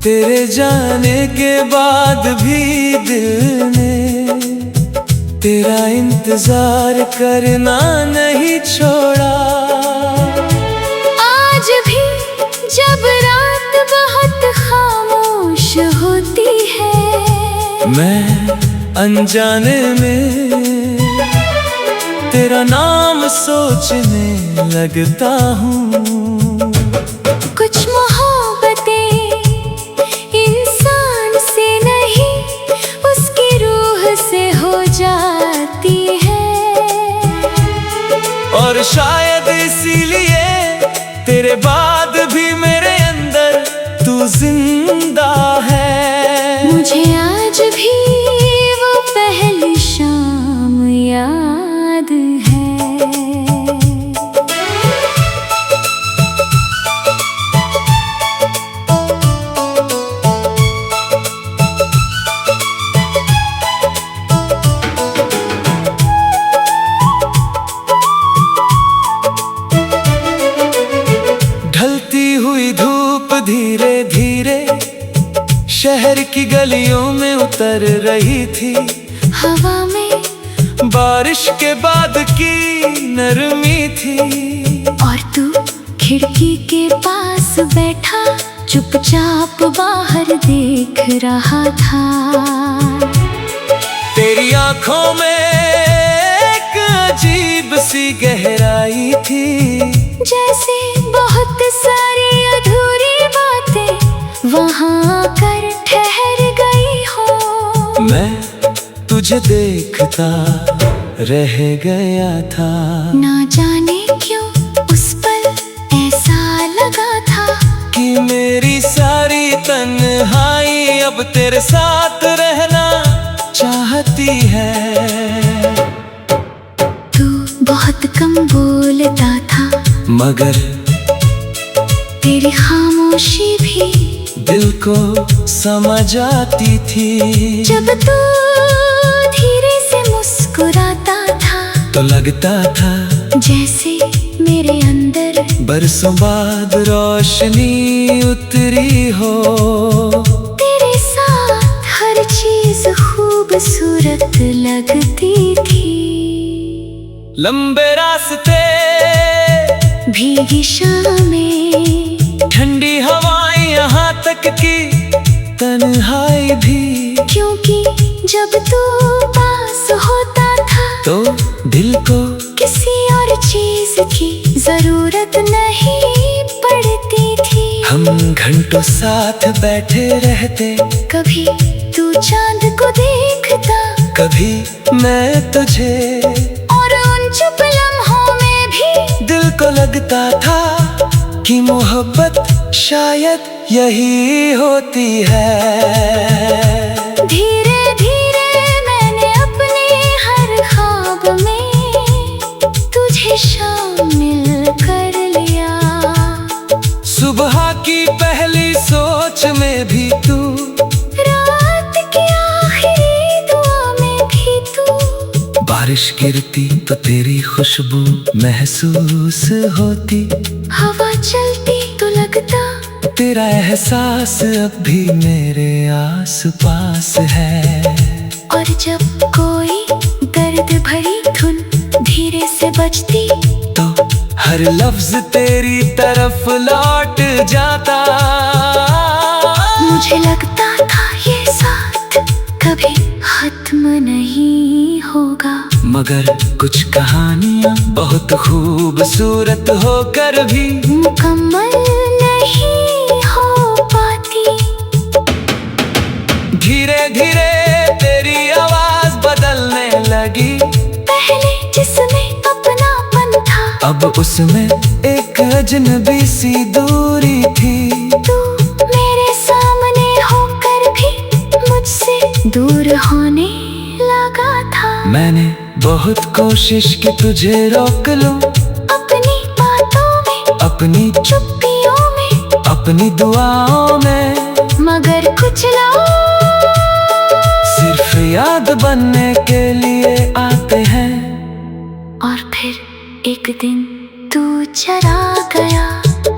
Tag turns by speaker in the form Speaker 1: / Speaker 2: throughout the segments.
Speaker 1: तेरे जाने के बाद भी दिल ने तेरा इंतजार करना नहीं छोड़ा।
Speaker 2: आज भी जब रात बहुत खामोश होती है,
Speaker 1: मैं अनजाने में तेरा नाम सोचने लगता हूँ।
Speaker 2: कुछ मोहब्बतें इंसान से नहीं उसकी रूह से हो जाती है,
Speaker 1: और शायद इसीलिए तेरे बाद भी मेरे अंदर तू जिंदा है।
Speaker 2: मुझे आज भी वो पहली शाम याद है।
Speaker 1: ढलती हुई धूप धीरे धीरे शहर की गलियों में उतर रही थी।
Speaker 2: हवा में
Speaker 1: बारिश के बाद की नरमी थी,
Speaker 2: और तू खिड़की के पास बैठा चुपचाप बाहर देख रहा था।
Speaker 1: तेरी आंखों में एक अजीब सी गहराई थी,
Speaker 2: जैसे बहुत सारी अधूरी बातें वहाँ कर ठहर गई हो।
Speaker 1: मैं तुझे देखता रह गया था।
Speaker 2: ना जाने क्यों उस पल ऐसा लगा था
Speaker 1: कि मेरी सारी तन्हाई अब तेरे साथ रहना चाहती है।
Speaker 2: तू बहुत कम बोलता था,
Speaker 1: मगर
Speaker 2: तेरी खामोशी भी
Speaker 1: दिल को समझ आती थी।
Speaker 2: जब तू धीरे से मुस्कुराता था,
Speaker 1: तो लगता था
Speaker 2: जैसे मेरे अंदर
Speaker 1: बरसों बाद रोशनी उतरी हो।
Speaker 2: तेरे साथ हर चीज खूबसूरत लगती थी।
Speaker 1: लंबे रास्ते,
Speaker 2: भीगी शामें,
Speaker 1: ठंडी हवाएं, यहाँ तक कि तन्हाई भी,
Speaker 2: क्योंकि जब तू पास होता था
Speaker 1: तो दिल को
Speaker 2: किसी और चीज की जरूरत नहीं पड़ती थी।
Speaker 1: हम घंटों साथ बैठे रहते,
Speaker 2: कभी तू चांद को देखता,
Speaker 1: कभी मैं तुझे,
Speaker 2: और उन चुप लम्हों में भी
Speaker 1: दिल को लगता था कि मोहब्बत शायद यही होती है।
Speaker 2: धीरे धीरे मैंने अपने हर ख्वाब में तुझे शामिल कर लिया।
Speaker 1: सुबह की पहली सोच में भी तू,
Speaker 2: रात की आखिरी दुआ में भी तू,
Speaker 1: बारिश गिरती तो तेरी खुशबू महसूस होती।
Speaker 2: हवा चलती तो लगता
Speaker 1: तेरा एहसास अब भी मेरे आस पास है।
Speaker 2: और जब कोई दर्द भरी धुन धीरे से बजती,
Speaker 1: तो हर लफ्ज तेरी तरफ लौट जाता।
Speaker 2: मुझे लगता था ये साथ कभी खत्म नहीं होगा,
Speaker 1: मगर कुछ कहानियां बहुत खूबसूरत होकर भी
Speaker 2: मुकम्मल नहीं हो पाती।
Speaker 1: धीरे धीरे तेरी आवाज बदलने लगी।
Speaker 2: पहले जिसमें अपनापन था,
Speaker 1: अब उसमें एक अजनबी सी दूरी थी।
Speaker 2: तू मेरे सामने होकर भी मुझसे दूर होने लगा था।
Speaker 1: मैंने बहुत कोशिश की तुझे रोक लूं,
Speaker 2: अपनी बातों में,
Speaker 1: अपनी
Speaker 2: चुप्पियों में,
Speaker 1: अपनी दुआओं में,
Speaker 2: मगर कुछ लोग
Speaker 1: सिर्फ याद बनने के लिए आते हैं।
Speaker 2: और फिर एक दिन तू चला गया,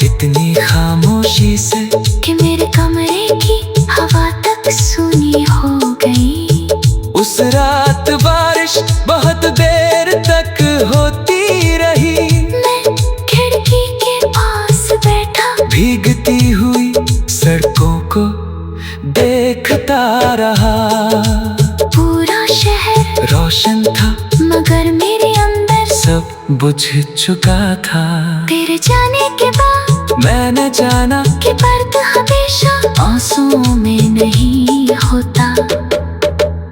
Speaker 1: इतनी खामोशी से
Speaker 2: कि मेरे कमरे की
Speaker 1: उस रात बारिश बहुत देर तक होती रही।
Speaker 2: मैं खिड़की के पास बैठा,
Speaker 1: भीगती हुई सड़कों को देखता रहा।
Speaker 2: पूरा शहर
Speaker 1: रोशन था
Speaker 2: मगर मेरे अंदर
Speaker 1: सब बुझ चुका था।
Speaker 2: तेरे जाने के बाद
Speaker 1: मैंने जाना
Speaker 2: कि दर्द हमेशा आंसुओं में नहीं होता।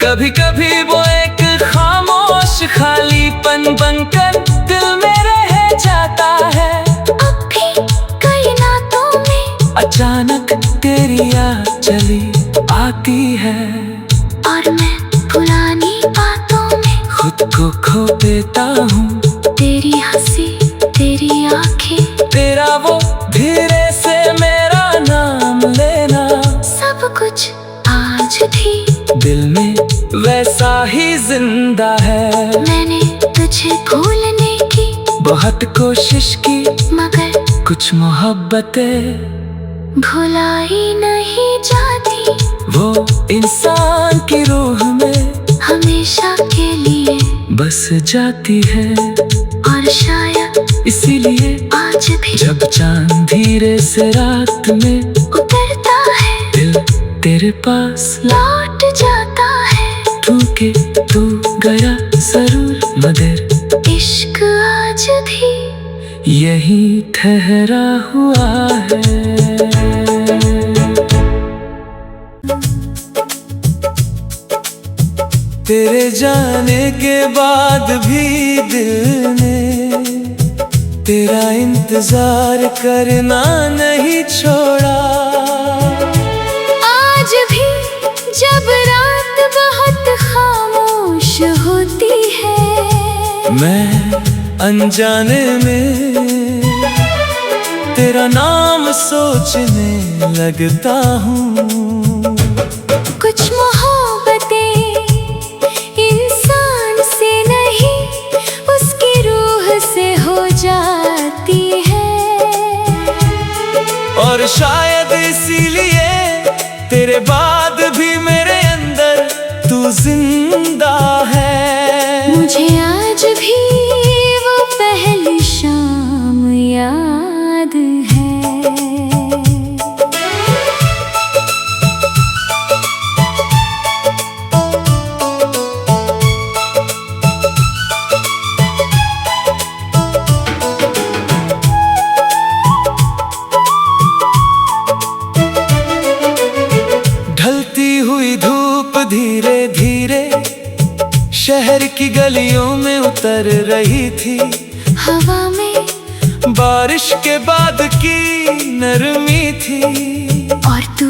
Speaker 1: कभी कभी वो एक खामोश खालीपन बनकर दिल में रह जाता है।
Speaker 2: अब भी कई नातों में
Speaker 1: अचानक तेरी याद चली आती है
Speaker 2: और मैं पुरानी बातों में
Speaker 1: खुद को खो देता हूँ।
Speaker 2: तेरी हंसी, तेरी आंखें,
Speaker 1: तेरा वो धीरे से मेरा नाम लेना,
Speaker 2: सब कुछ आज भी
Speaker 1: दिल में वैसा ही जिंदा है।
Speaker 2: मैंने तुझे भूलने की
Speaker 1: बहुत कोशिश की
Speaker 2: मगर
Speaker 1: कुछ मोहब्बतें
Speaker 2: भुलाई नहीं जाती।
Speaker 1: वो इंसान की रूह में
Speaker 2: हमेशा के लिए
Speaker 1: बस जाती है।
Speaker 2: और शायद
Speaker 1: इसीलिए
Speaker 2: आज भी
Speaker 1: जब चांद धीरे से रात में
Speaker 2: उतरता है,
Speaker 1: दिल तेरे पास
Speaker 2: लौट जाता है।
Speaker 1: तू के तू गया जरूर मगर
Speaker 2: इश्क आज भी
Speaker 1: यही ठहरा हुआ है। तेरे जाने के बाद भी दिल ने तेरा इंतजार करना नहीं छोड़ा।
Speaker 2: आज भी जब रात बहुत खामोश होती है,
Speaker 1: मैं अनजाने में तेरा नाम सोचने लगता हूँ।
Speaker 2: कुछ मोहब्बतें इंसान से नहीं उसकी रूह से हो जाती है।
Speaker 1: और शायद इसीलिए तेरे बाद भी मेरे अंदर तू जिंदा है।
Speaker 2: मुझे आज भी वो पहली शाम याद है।
Speaker 1: ढलती हुई धूप धीरे धीरे शहर की गलियों में उतर रही थी।
Speaker 2: हवा में
Speaker 1: बारिश के बाद की नरमी थी।
Speaker 2: और तू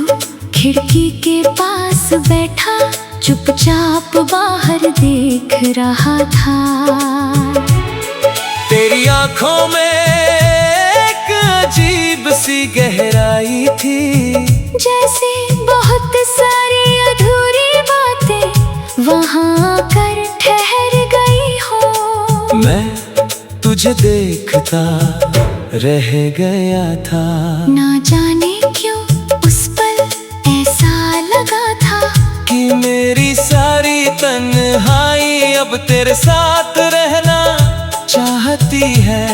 Speaker 2: खिड़की के पास बैठा चुपचाप बाहर देख रहा था।
Speaker 1: तेरी आंखों में एक अजीब सी गहराई थी।
Speaker 2: जैसे बहुत सारी अधूरी बातें वहाँ कर ठहर गई हो।
Speaker 1: मैं तुझे देखता रह गया था।
Speaker 2: ना जाने क्यों उस पल ऐसा लगा था
Speaker 1: कि मेरी सारी तन्हाई अब तेरे साथ रहना चाहती है।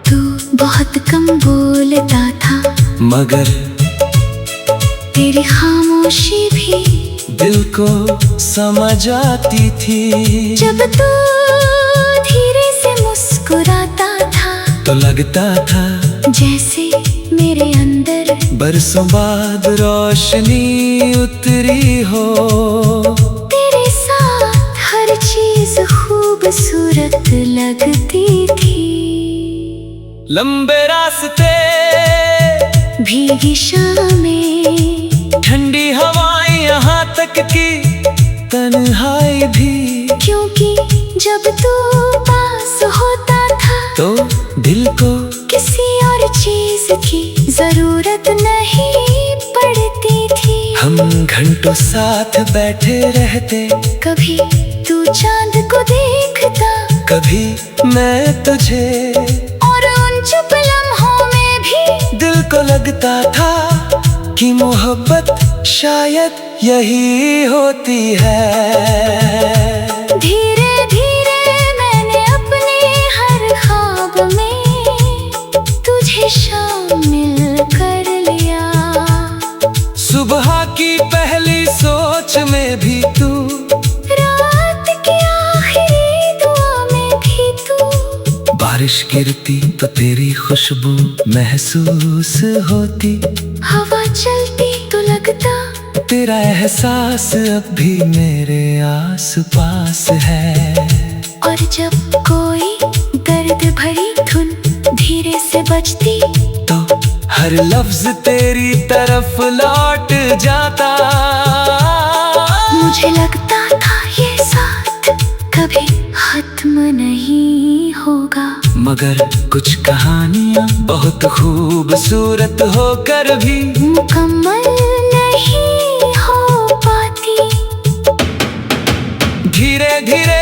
Speaker 2: तू बहुत कम बोलता था
Speaker 1: मगर
Speaker 2: तेरी खामोशी भी
Speaker 1: दिल को समझ आती थी।
Speaker 2: जब तू धीरे से मुस्कुराता था
Speaker 1: तो लगता था
Speaker 2: जैसे मेरे अंदर
Speaker 1: बरसों बाद रोशनी उतरी हो।
Speaker 2: तेरे साथ हर चीज खूबसूरत लगती थी।
Speaker 1: लंबे रास्ते,
Speaker 2: भीगी शामें,
Speaker 1: ठंडी हवाएं, यहाँ तक कि तन्हाई भी।
Speaker 2: क्योंकि जब तू पास होता था
Speaker 1: तो दिल को
Speaker 2: किसी और चीज की जरूरत नहीं पड़ती थी।
Speaker 1: हम घंटों साथ बैठे रहते।
Speaker 2: कभी तू चांद को देखता,
Speaker 1: कभी मैं तुझे,
Speaker 2: और उन चुप लम्हों में भी
Speaker 1: दिल को लगता था कि मोहब्बत शायद यही होती है।
Speaker 2: धीरे धीरे मैंने अपने हर ख्वाब में तुझे शामिल कर लिया।
Speaker 1: सुबह की पहली सोच में भी तू,
Speaker 2: रात की आखिरी दुआ में भी तू।
Speaker 1: बारिश गिरती तो तेरी खुशबू महसूस होती।
Speaker 2: हवा चलती तो लगता
Speaker 1: तेरा एहसास अब भी मेरे आस पास है।
Speaker 2: और जब कोई दर्द भरी धुन धीरे से बजती
Speaker 1: तो हर लफ्ज तेरी तरफ लौट जाता।
Speaker 2: मुझे लगता था ये साथ कभी खत्म नहीं होगा,
Speaker 1: मगर कुछ कहानियां बहुत खूबसूरत होकर भी
Speaker 2: मुकम्मल नहीं हो पाती।
Speaker 1: धीरे धीरे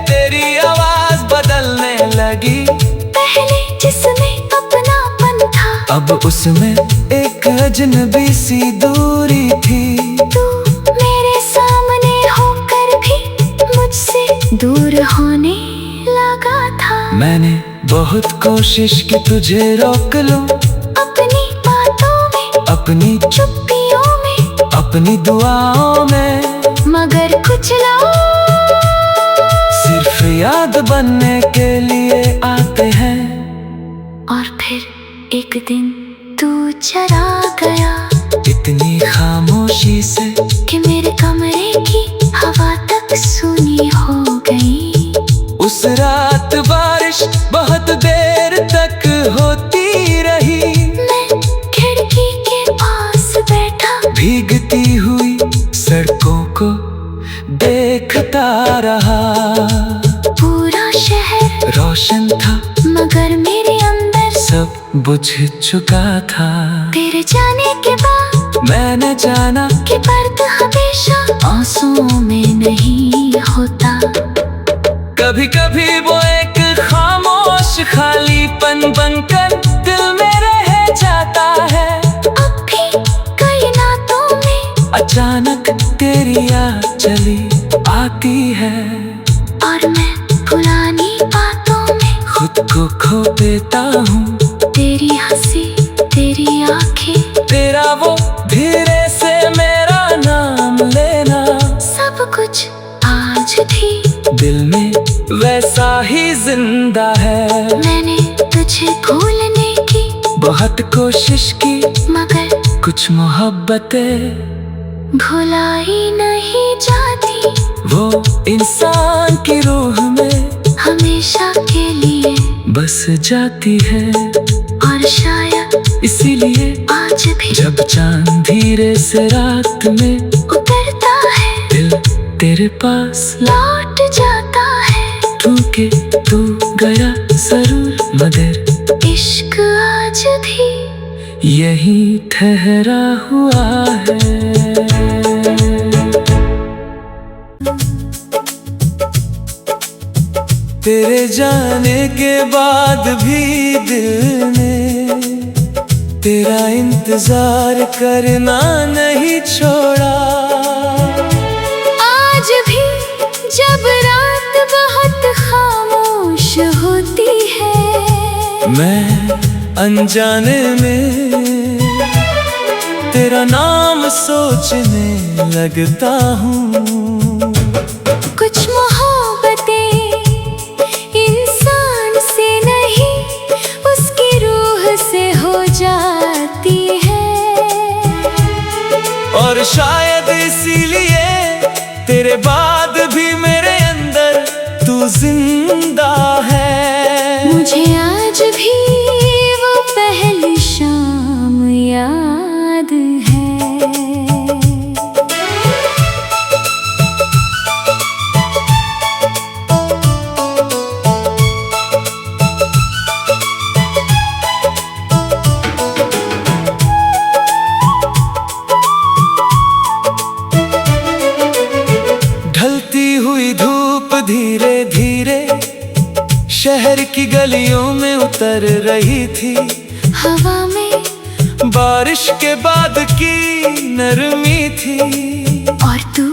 Speaker 1: तेरी आवाज बदलने लगी।
Speaker 2: पहले जिसमें अपनापन था,
Speaker 1: अब उसमें एक अजनबी सी दूरी थी।
Speaker 2: तू मेरे सामने होकर भी मुझसे दूर होने लगा था।
Speaker 1: मैंने बहुत कोशिश की तुझे रोक लूं,
Speaker 2: अपनी बातों में,
Speaker 1: अपनी
Speaker 2: चुप्पियों में,
Speaker 1: अपनी दुआओं में,
Speaker 2: मगर कुछ लोग
Speaker 1: सिर्फ याद बनने के लिए आते हैं।
Speaker 2: और फिर एक दिन तू चला गया,
Speaker 1: इतनी खामोशी से
Speaker 2: कि मेरे कमरे की हवा तक सूनी हो गई।
Speaker 1: उस रात बारिश बहुत देर तक होती रही।
Speaker 2: मैं खिड़की के पास बैठा,
Speaker 1: भीगती हुई सड़कों को देखता रहा।
Speaker 2: पूरा शहर
Speaker 1: रोशन था
Speaker 2: मगर मेरे अंदर
Speaker 1: सब बुझ चुका था।
Speaker 2: तेरे जाने के बाद
Speaker 1: मैंने जाना
Speaker 2: कि दर्द हमेशा आंसुओं में नहीं होता।
Speaker 1: कभी कभी वो एक खामोश खालीपन बनकर दिल में रह जाता है।
Speaker 2: अब भी कई नातों में
Speaker 1: अचानक तेरी याद चली आती है,
Speaker 2: और मैं पुरानी बातों में
Speaker 1: खुद को खो देता हूँ।
Speaker 2: तेरी हंसी, तेरी आंखें,
Speaker 1: तेरा वो धीरे से मेरा नाम लेना,
Speaker 2: सब कुछ आज भी
Speaker 1: दिल में वैसा ही जिंदा है।
Speaker 2: मैंने तुझे भूलने की
Speaker 1: बहुत कोशिश की,
Speaker 2: मगर
Speaker 1: कुछ मोहब्बतें
Speaker 2: भुलाई नहीं जाती।
Speaker 1: वो इंसान की रूह में
Speaker 2: हमेशा के लिए
Speaker 1: बस जाती है।
Speaker 2: और शायद
Speaker 1: इसीलिए
Speaker 2: आज भी
Speaker 1: जब चांद धीरे से रात में
Speaker 2: उतरता है,
Speaker 1: दिल तेरे पास
Speaker 2: लौट जाता है।
Speaker 1: के तू गया जरूर, मगर
Speaker 2: इश्क आज भी
Speaker 1: यही ठहरा हुआ है। तेरे जाने के बाद भी दिल ने तेरा इंतजार करना नहीं छोड़ा।
Speaker 2: आज भी जब रात बहुत खामोश होती है,
Speaker 1: मैं अनजाने में तेरा नाम सोचने लगता हूँ।
Speaker 2: कुछ मोहब्बतें इंसान से नहीं उसकी रूह से हो जाती है,
Speaker 1: और शायद इसीलिए तेरे बाद भी मेरे अंदर तू जिंदा है।
Speaker 2: मुझे आज भी वो पहली शाम याद है।
Speaker 1: ढलती हुई धूप धीरे धीरे शहर की गलियों में उतर रही थी।
Speaker 2: हवा में
Speaker 1: बारिश के बाद की नरमी थी।
Speaker 2: और तू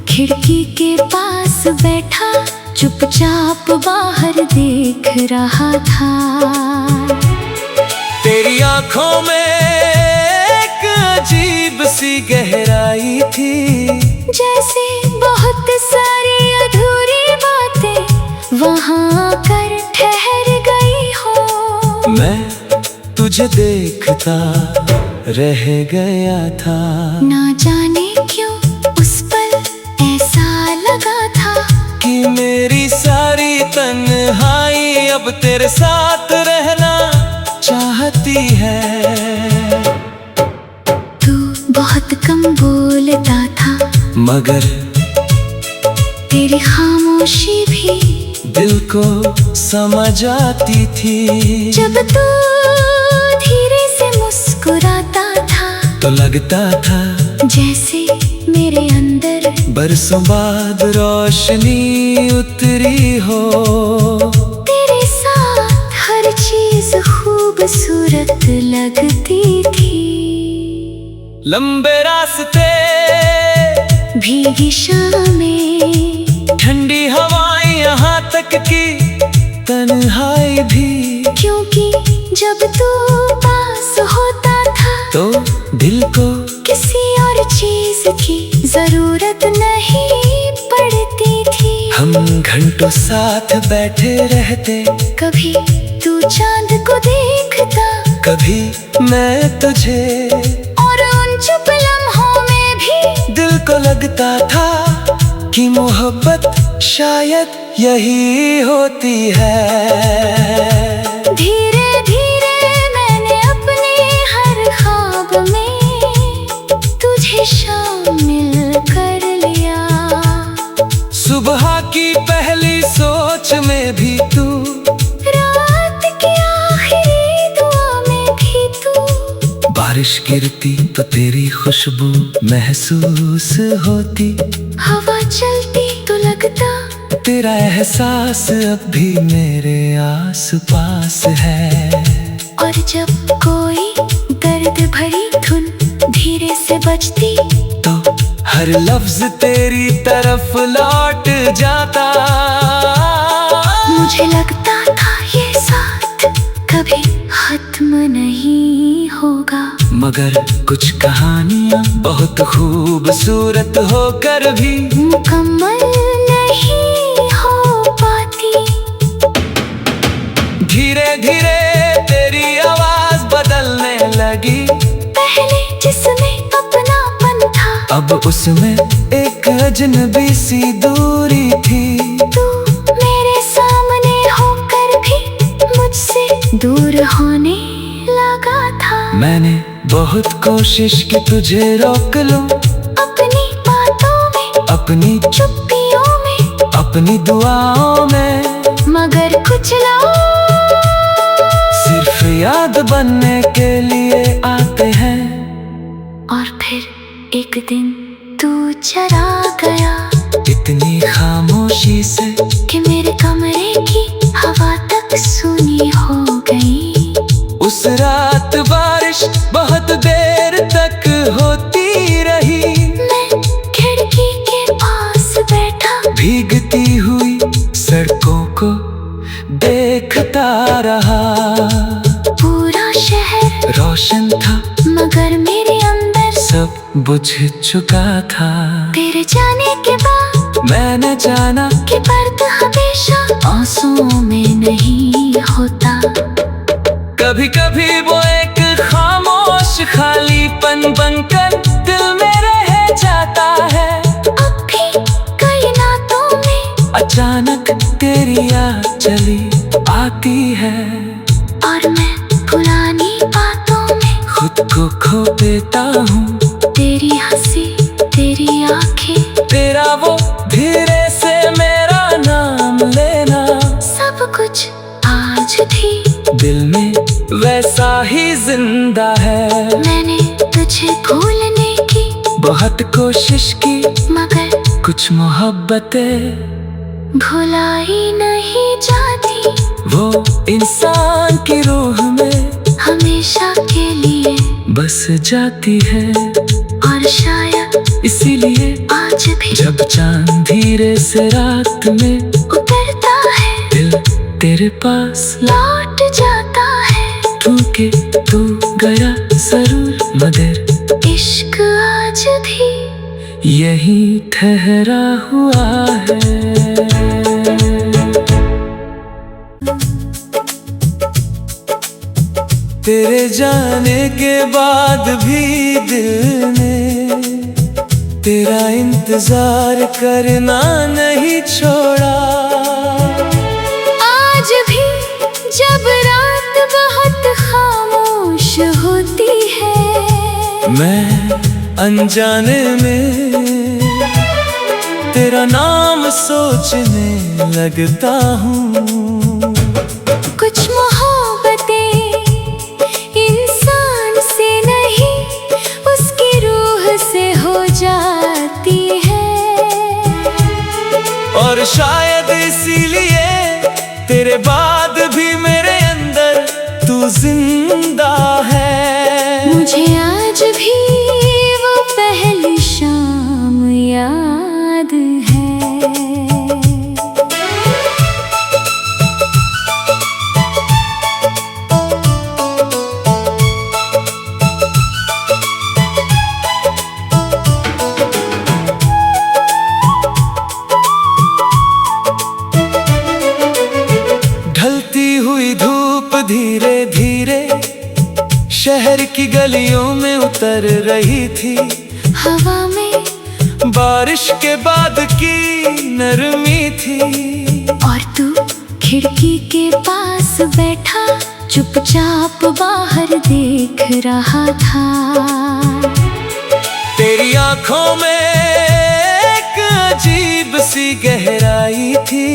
Speaker 2: खिड़की के पास बैठा चुपचाप बाहर देख रहा था।
Speaker 1: तेरी आंखों में एक अजीब सी गहराई थी,
Speaker 2: जैसे बहुत सारी अधूरी बातें वहां कर ठहर गई हो।
Speaker 1: मैं तुझे देखता रह गया था।
Speaker 2: ना जाने क्यों उस पल ऐसा लगा था
Speaker 1: कि मेरी सारी तन्हाई अब तेरे साथ रहना चाहती है।
Speaker 2: तू बहुत कम बोलता था,
Speaker 1: मगर
Speaker 2: तेरी खामोशी भी
Speaker 1: दिल को समझ आती थी।
Speaker 2: जब तू धीरे से मुस्कुराता था
Speaker 1: तो लगता था
Speaker 2: जैसे मेरे अंदर
Speaker 1: बरसों बाद रोशनी उतरी हो।
Speaker 2: तेरे साथ हर चीज खूबसूरत लगती थी।
Speaker 1: लंबे रास्ते,
Speaker 2: भीगी शामें,
Speaker 1: ठंडी हवाएं, यहाँ तक कि तन्हाई भी।
Speaker 2: क्योंकि जब तू पास होता था
Speaker 1: तो दिल को
Speaker 2: किसी और चीज की जरूरत नहीं पड़ती थी।
Speaker 1: हम घंटों साथ बैठे रहते,
Speaker 2: कभी तू चांद को देखता,
Speaker 1: कभी मैं तुझे,
Speaker 2: और उन चुप लम्हों में भी
Speaker 1: दिल को लगता था कि मोहब्बत शायद यही होती है।
Speaker 2: धीरे धीरे मैंने अपने हर ख्वाब में तुझे शामिल कर लिया।
Speaker 1: सुबह की पहली सोच में भी तू,
Speaker 2: रात की आखिरी दुआ में भी तू।
Speaker 1: बारिश गिरती तो तेरी खुशबू महसूस होती।
Speaker 2: हवा चलती तो लगता
Speaker 1: तेरा एहसास अब भी मेरे आस पास है।
Speaker 2: और जब कोई दर्द भरी धुन धीरे से बजती
Speaker 1: तो हर लफ्ज तेरी तरफ लौट जाता।
Speaker 2: मुझे लगता था ये साथ कभी खत्म नहीं होगा।
Speaker 1: मगर कुछ कहानियां बहुत खूबसूरत होकर भी
Speaker 2: मुकम्मल नहीं हो पाती।
Speaker 1: धीरे धीरे तेरी आवाज बदलने लगी।
Speaker 2: पहले जिसमें अपनापन था,
Speaker 1: अब उसमें एक अजनबी सी दूरी थी।
Speaker 2: तू मेरे सामने होकर भी मुझसे दूर होने लगा था।
Speaker 1: मैंने बहुत कोशिश की तुझे रोक लूं,
Speaker 2: अपनी बातों में,
Speaker 1: अपनी
Speaker 2: चुप्पियों में,
Speaker 1: अपनी दुआओं में,
Speaker 2: मगर कुछ लोग
Speaker 1: सिर्फ याद बनने के लिए आते हैं।
Speaker 2: और फिर एक दिन तू चला गया,
Speaker 1: इतनी खामोशी से
Speaker 2: कि मेरे कमरे की हवा तक सूनी हो गई।
Speaker 1: उस रात बारिश बहुत देर तक होती रही।
Speaker 2: मैं खिड़की के पास बैठा,
Speaker 1: भीगती हुई सड़कों को देखता रहा।
Speaker 2: पूरा शहर
Speaker 1: रोशन था
Speaker 2: मगर मेरे अंदर
Speaker 1: सब बुझ चुका था।
Speaker 2: तेरे जाने के बाद
Speaker 1: मैंने जाना
Speaker 2: कि दर्द हमेशा आंसुओं में नहीं होता।
Speaker 1: कभी कभी वो एक खामोश खालीपन बनकर दिल में रह जाता है।
Speaker 2: अब भी कई नातों में
Speaker 1: अचानक तेरी याद चली आती है,
Speaker 2: और मैं पुरानी बातों में
Speaker 1: खुद को खो देता हूँ।
Speaker 2: तेरी हंसी, तेरी आंखें,
Speaker 1: तेरा वो धीरे से मेरा नाम लेना,
Speaker 2: सब कुछ आज भी
Speaker 1: दिल में वैसा ही जिंदा है।
Speaker 2: मैंने तुझे भूलने की
Speaker 1: बहुत कोशिश की,
Speaker 2: मगर
Speaker 1: कुछ मोहब्बतें
Speaker 2: भुलाई नहीं जाती।
Speaker 1: वो इंसान की रूह में
Speaker 2: हमेशा के लिए
Speaker 1: बस जाती है।
Speaker 2: और शायद
Speaker 1: इसीलिए
Speaker 2: आज भी
Speaker 1: जब चांद धीरे से रात में
Speaker 2: उतरता है,
Speaker 1: दिल तेरे पास
Speaker 2: लौट जाता है।
Speaker 1: के तू गया जरूर मगर
Speaker 2: इश्क आज भी
Speaker 1: यही ठहरा हुआ है। तेरे जाने के बाद भी दिल ने तेरा इंतजार करना नहीं छोड़ा।
Speaker 2: आज भी जब रात बहुत खामोश होती है,
Speaker 1: मैं अनजाने में तेरा नाम सोचने लगता हूँ।
Speaker 2: कुछ मोहब्बतें इंसान से नहीं उसकी रूह से हो जाती है।
Speaker 1: और शायद इसीलिए तेरे बाद भी मेरे अंदर तू जिंदा है।
Speaker 2: मुझे आज भी वो पहली शाम याद है।
Speaker 1: ढलती हुई धूप धीरे धीरे शहर की गलियों में उतर रही थी।
Speaker 2: हवा में
Speaker 1: बारिश के बाद की नरमी थी।
Speaker 2: और तू खिड़की के पास बैठा चुपचाप बाहर देख रहा था।
Speaker 1: तेरी आंखों में एक अजीब सी गहराई थी,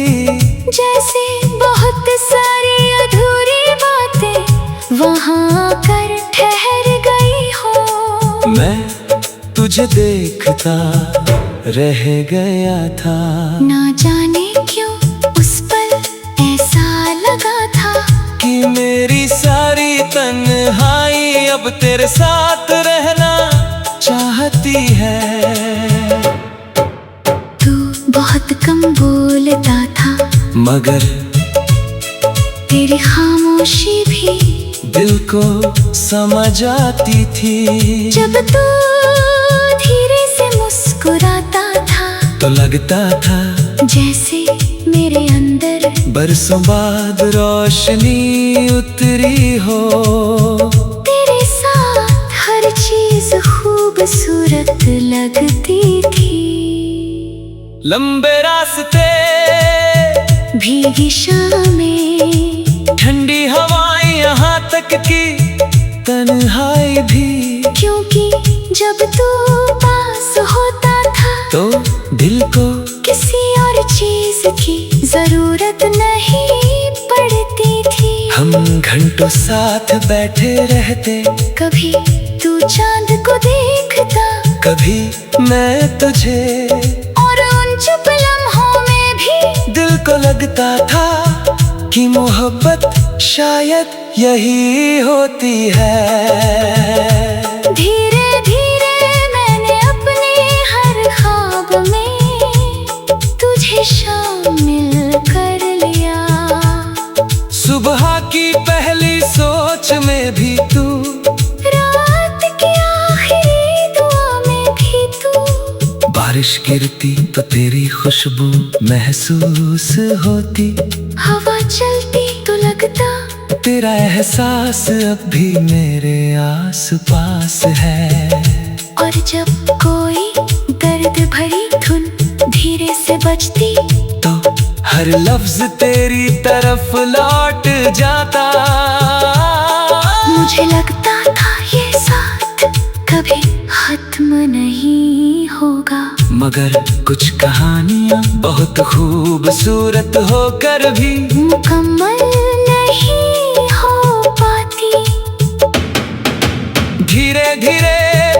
Speaker 2: जैसे बहुत सारी अधूरी बातें वहाँ आकर ठहर गई हो।
Speaker 1: मैं तुझे देखता रह गया था।
Speaker 2: ना जाने क्यों उस पल ऐसा लगा था
Speaker 1: कि मेरी सारी तन्हाई अब तेरे साथ रहना चाहती है।
Speaker 2: तू बहुत कम बोलता था,
Speaker 1: मगर
Speaker 2: तेरी खामोशी भी
Speaker 1: दिल को समझ आती थी।
Speaker 2: जब तू धीरे से मुस्कुराता था
Speaker 1: तो लगता था
Speaker 2: जैसे मेरे अंदर
Speaker 1: बरसों बाद रोशनी उतरी हो।
Speaker 2: तेरे साथ हर चीज खूबसूरत लगती थी।
Speaker 1: लंबे रास्ते
Speaker 2: भीगी शामें,
Speaker 1: ठंडी हवाएं यहाँ तक की तन्हाई भी।
Speaker 2: क्योंकि जब तू पास होता था
Speaker 1: तो दिल को
Speaker 2: किसी और चीज की जरूरत नहीं पड़ती थी।
Speaker 1: हम घंटों साथ बैठे रहते,
Speaker 2: कभी तू चांद को देखता,
Speaker 1: कभी मैं तुझे,
Speaker 2: और उन चुप लम्हों में भी
Speaker 1: दिल को लगता था कि मोहब्बत शायद यही होती है।
Speaker 2: धीरे धीरे मैंने अपने हर ख्वाब में तुझे शामिल कर लिया।
Speaker 1: सुबह की पहली सोच में भी तू,
Speaker 2: रात की आखिरी दुआ में भी तू।
Speaker 1: बारिश गिरती तो तेरी खुशबू महसूस होती।
Speaker 2: हवा चलती तो लगता
Speaker 1: तेरा एहसास अब भी मेरे आस पास है।
Speaker 2: और जब कोई दर्द भरी धुन धीरे से बजती
Speaker 1: तो हर लफ्ज तेरी तरफ लौट जाता।
Speaker 2: मुझे लगता था ये साथ कभी खत्म नहीं होगा।
Speaker 1: मगर कुछ कहानियां बहुत खूबसूरत होकर भी
Speaker 2: मुकम्मल नहीं हो पाती।
Speaker 1: धीरे धीरे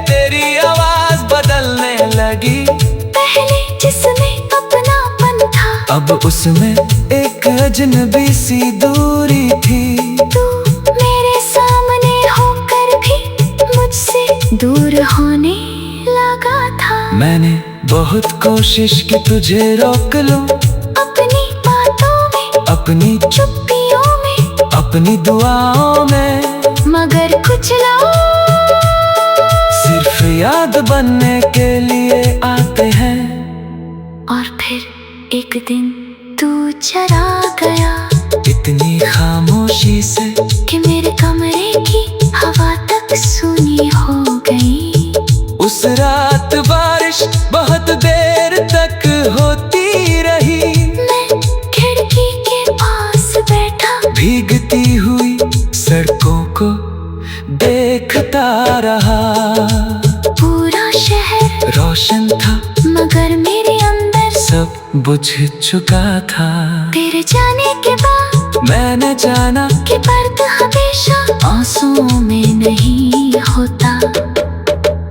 Speaker 1: तेरी आवाज बदलने लगी।
Speaker 2: पहले जिसमें अपनापन था,
Speaker 1: अब उसमें एक अजनबी सी दूरी थी।
Speaker 2: तू मेरे सामने होकर भी मुझ दूर होने लगा था।
Speaker 1: मैंने बहुत कोशिश की तुझे रोक लूं,
Speaker 2: अपनी बातों में,
Speaker 1: अपनी
Speaker 2: चुप्पियों में,
Speaker 1: अपनी दुआओं में,
Speaker 2: मगर कुछ लोग
Speaker 1: सिर्फ याद बनने के लिए आते हैं।
Speaker 2: और फिर एक दिन तू चला गया,
Speaker 1: इतनी खामोशी से
Speaker 2: कि मेरे कमरे की हवा तक सूनी हो गई।
Speaker 1: उस रात बारिश बहुत देर तक होती रही।
Speaker 2: मैं खिड़की के पास बैठा,
Speaker 1: भीगती हुई सड़कों को देखता रहा।
Speaker 2: पूरा शहर
Speaker 1: रोशन था
Speaker 2: मगर मेरे अंदर
Speaker 1: सब बुझ चुका था।
Speaker 2: तेरे जाने के बाद
Speaker 1: मैंने जाना
Speaker 2: कि दर्द हमेशा आंसुओं में नहीं होता।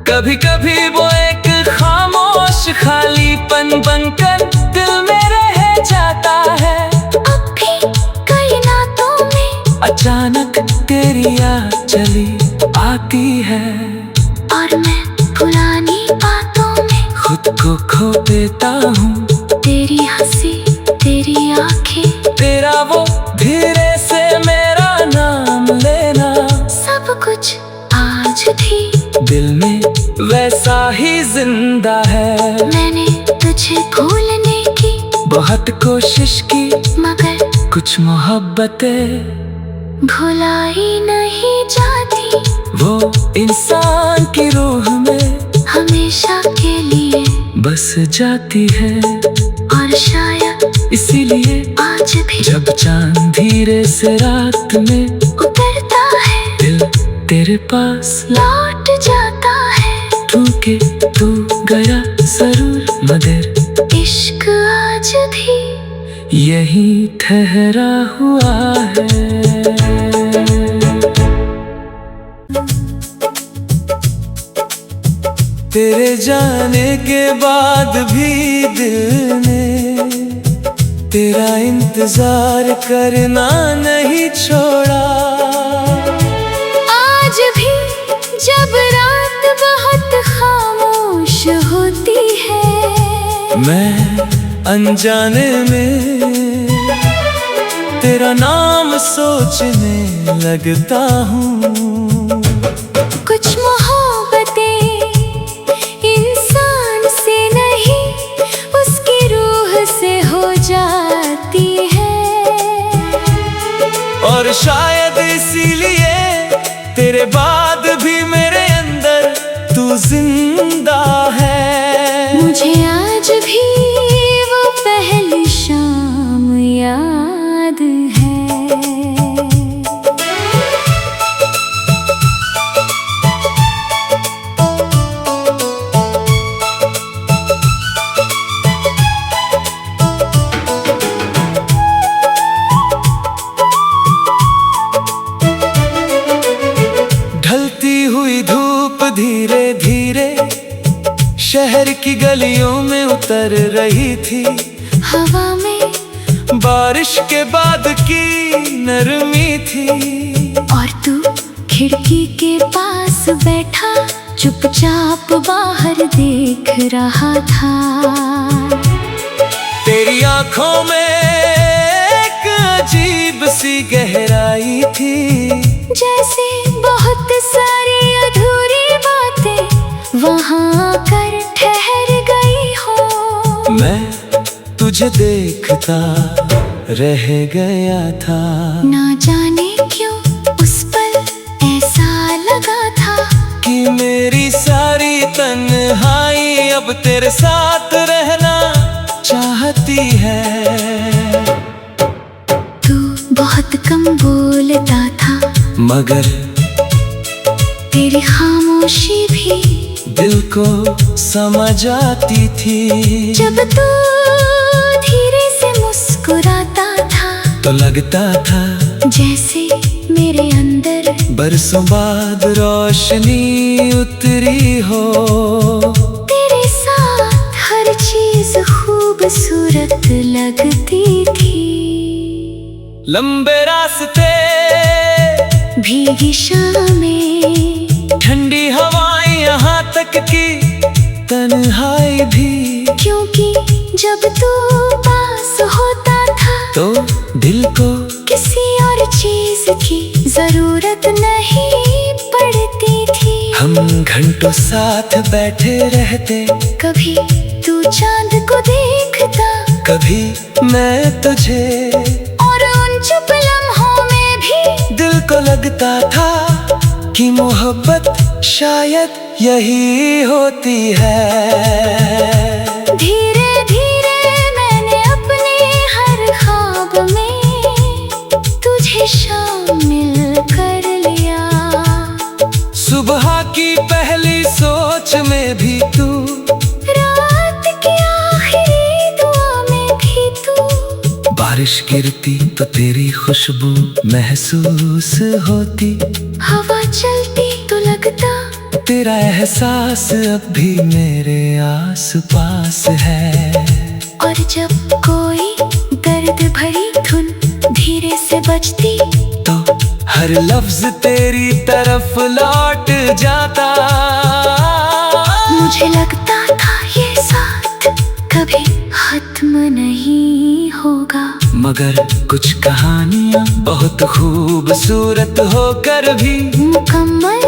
Speaker 1: कभी कभी वो एक खामोश खालीपन बनकर दिल में रह जाता है।
Speaker 2: अब भी कई नातों में
Speaker 1: अचानक तेरी याद चली आती है,
Speaker 2: और मैं पुरानी बातों में
Speaker 1: खुद को खो देता हूँ।
Speaker 2: तेरी हंसी, तेरी आंखें,
Speaker 1: तेरा वो धीरे से मेरा नाम लेना,
Speaker 2: सब कुछ आज भी
Speaker 1: दिल में वैसा ही जिंदा है।
Speaker 2: मैंने तुझे भूलने की
Speaker 1: बहुत कोशिश की,
Speaker 2: मगर
Speaker 1: कुछ मोहब्बतें
Speaker 2: भुलाई नहीं जाती।
Speaker 1: वो इंसान की रूह में
Speaker 2: हमेशा के लिए
Speaker 1: बस जाती है।
Speaker 2: और शायद
Speaker 1: इसीलिए
Speaker 2: आज भी
Speaker 1: जब चांद धीरे से रात में
Speaker 2: उतरता है,
Speaker 1: दिल तेरे पास
Speaker 2: लौट जाता है।
Speaker 1: के तू गया जरूर, मगर
Speaker 2: इश्क आज भी
Speaker 1: यही ठहरा हुआ है। तेरे जाने के बाद भी दिल ने तेरा इंतजार करना नहीं छोड़ा।
Speaker 2: आज भी जब रात बहुत खामोश होती है,
Speaker 1: मैं अनजाने में तेरा नाम सोचने लगता हूँ।
Speaker 2: कुछ मोहब्बतें इंसान से नहीं उसकी रूह से हो जाती है।
Speaker 1: और शायद इसीलिए तेरे बाद भी मेरे अंदर तू जिंदा है।
Speaker 2: मुझे आज भी वो पहली शाम याद है।
Speaker 1: ढलती हुई धूप धीरे धीरे शहर की गलियों में उतर रही थी।
Speaker 2: हवा में
Speaker 1: बारिश के बाद की नरमी थी।
Speaker 2: और तू खिड़की के पास बैठा चुपचाप बाहर देख रहा था।
Speaker 1: तेरी आंखों में एक अजीब सी गहराई थी,
Speaker 2: जैसे बहुत सारी अधूरी बातें वहाँ आकर ठहर गई हो।
Speaker 1: मैं तुझे देखता रह गया था।
Speaker 2: ना जाने क्यों उस पल ऐसा लगा था
Speaker 1: कि मेरी सारी तन्हाई अब तेरे साथ रहना चाहती है।
Speaker 2: तू बहुत कम बोलता था,
Speaker 1: मगर
Speaker 2: तेरी खामोशी भी
Speaker 1: दिल को समझ आती थी।
Speaker 2: जब तू धीरे से मुस्कुराता था
Speaker 1: तो लगता था
Speaker 2: जैसे मेरे अंदर
Speaker 1: बरसों बाद रोशनी उतरी हो।
Speaker 2: तेरे साथ हर चीज खूबसूरत लगती थी।
Speaker 1: लंबे रास्ते,
Speaker 2: भीगी शामें,
Speaker 1: ठंडी हवाएं हम घंटों साथ बैठे रहते,
Speaker 2: कभी तू चांद को देखता,
Speaker 1: कभी मैं तुझे,
Speaker 2: और उन चुप लम्हों में भी
Speaker 1: दिल को लगता था कि मोहब्बत शायद यही होती है।
Speaker 2: धीरे धीरे मैंने अपने हर ख्वाब में तुझे शामिल कर लिया।
Speaker 1: सुबह की पहली सोच में भी तू,
Speaker 2: रात की आखिरी दुआ में भी तू,
Speaker 1: बारिश गिरती तो तेरी खुशबू महसूस होती,
Speaker 2: हवा चलती तो लगता
Speaker 1: तेरा एहसास अब भी मेरे आस पास है।
Speaker 2: और जब कोई दर्द भरी धुन धीरे से बजती,
Speaker 1: तो हर लफ्ज तेरी तरफ लौट जाता।
Speaker 2: मुझे लगता था ये साथ कभी खत्म नहीं होगा,
Speaker 1: मगर कुछ कहानियां बहुत खूबसूरत होकर भी
Speaker 2: मुकम्मल